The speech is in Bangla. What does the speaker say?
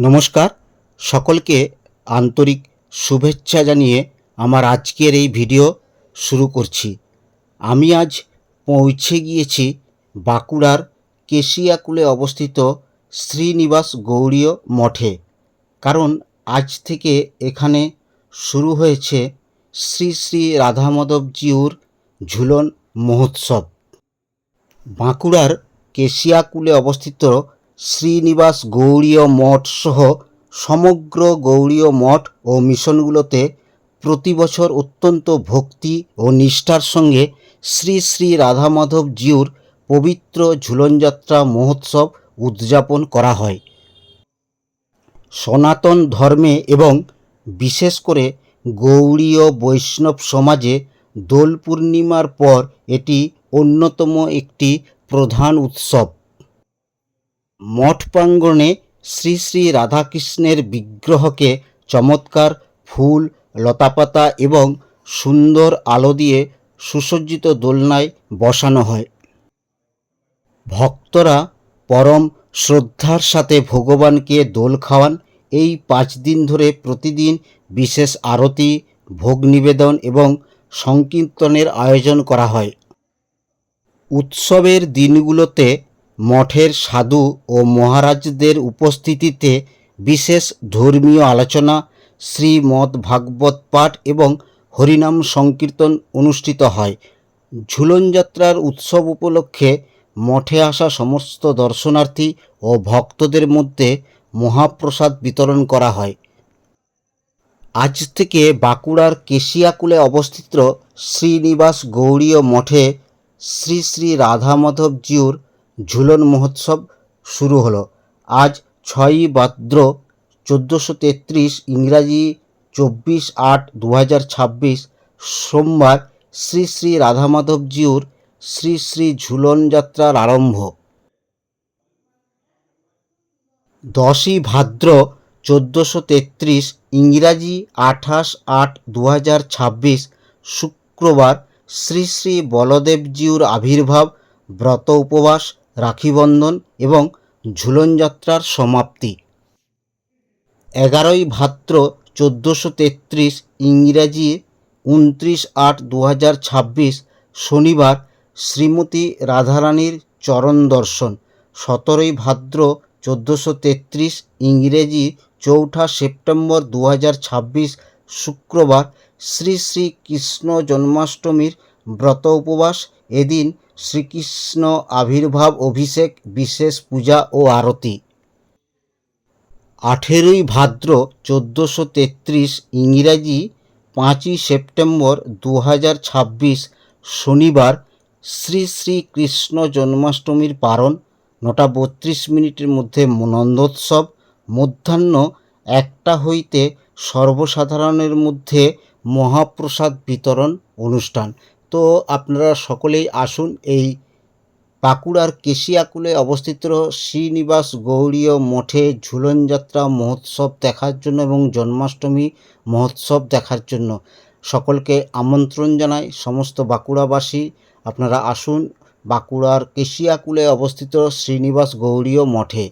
নমস্কার, সকলকে আন্তরিক শুভেচ্ছা জানিয়ে আমার আজকের এই ভিডিও শুরু করছি। আমি আজ পৌঁছে গিয়েছি বাঁকুড়ার কেশিয়াকুলে অবস্থিত শ্রীনিবাস গৌড়ীয় মঠে, কারণ আজ থেকে এখানে শুরু হয়েছে শ্রী শ্রী রাধামাধবজিউর ঝুলন মহোৎসব। বাঁকুড়ার কেশিয়াকুলে অবস্থিত শ্রীনিবাস গৌড়ীয় মঠ সহ সমগ্র গৌড়ীয় মঠ ও মিশনগুলোতে প্রতি বছর অত্যন্ত ভক্তি ও নিষ্ঠার সঙ্গে শ্রী শ্রী রাধামাধবজিউর পবিত্র ঝুলনযাত্রা মহোৎসব উদযাপন করা হয়। সনাতন ধর্মে এবং বিশেষ করে গৌড়ীয় বৈষ্ণব সমাজে দোল পূর্ণিমার পর এটি অন্যতম একটি প্রধান উৎসব। মঠ প্রাঙ্গণে শ্রী শ্রী রাধাকৃষ্ণের বিগ্রহকে চমৎকার ফুল, লতাপাতা এবং সুন্দর আলো দিয়ে সুসজ্জিত দোলনায় বসানো হয়। ভক্তরা পরম শ্রদ্ধার সাথে ভগবানকে দোল খাওয়ান। এই 5 দিন ধরে প্রতিদিন বিশেষ আরতি, ভোগ নিবেদন এবং সংকীর্তনের আয়োজন করা হয়। উৎসবের দিনগুলোতে মঠের সাধু ও মহারাজদের উপস্থিতিতে বিশেষ ধর্মীয় আলোচনা, শ্রীমদ্ ভাগবত পাঠ এবং হরিনাম সংকীর্তন অনুষ্ঠিত হয়। ঝুলনযাত্রার উৎসব উপলক্ষে মঠে আসা সমস্ত দর্শনার্থী ও ভক্তদের মধ্যে মহাপ্রসাদ বিতরণ করা হয়। আজ থেকে বাঁকুড়ার কেশিয়াকুলে অবস্থিত শ্রীনিবাস গৌড়ীয় মঠে শ্রী শ্রী রাধামাধবজিউর ঝুলন মহোৎসব শুরু হলো। আজ 6ই ভাদ্র 1433, ইংরাজি 24/8/2026 সোমবার শ্রী শ্রী রাধামাধবজিউর শ্রী শ্রী ঝুলন যাত্রার আরম্ভ। 10ই ভাদ্র 1433, ইংরাজি 28/8/2026 শুক্রবার শ্রী শ্রী বলদেবজিউর আবির্ভাব, ব্রত উপবাস, রাখিবন্ধন এবং ঝুলনযাত্রার সমাপ্তি। 11ই ভাদ্র 1433, ইংরাজি 29/8/2026 শনিবার শ্রীমতী রাধারানীর চরণ দর্শন। 17ই ভাদ্র 1433, ইংরেজি 4 সেপ্টেম্বর 2026 শুক্রবার শ্রী শ্রী কৃষ্ণ জন্মাষ্টমীর ব্রত উপবাস। এদিন শ্রীকৃষ্ণ আবির্ভাব, অভিষেক, বিশেষ পূজা ও আরতি। 18ই ভাদ্র 1433, ইংরাজি 5ই সেপ্টেম্বর 2026 শনিবার শ্রী শ্রী কৃষ্ণ জন্মাষ্টমীর পারণ। 9:32 মধ্যে নন্দোৎসব। মধ্যাহ্ন 1টা হইতে সর্বসাধারণের মধ্যে মহাপ্রসাদ বিতরণ অনুষ্ঠান। তো আপনারা সকলেই আসুন এই বাঁকুড়ার কেশিয়াকুলে অবস্থিত শ্রীনিবাস গৌড়ীয় মঠে ঝুলনযাত্রা মহোৎসব দেখার জন্য এবং জন্মাষ্টমী মহোৎসব দেখার জন্য সকলকে আমন্ত্রণ জানাই। সমস্ত বাঁকুড়াবাসী আপনারা আসুন বাঁকুড়ার কেশিয়াকুলে অবস্থিত শ্রীনিবাস গৌড়ীয় মঠে।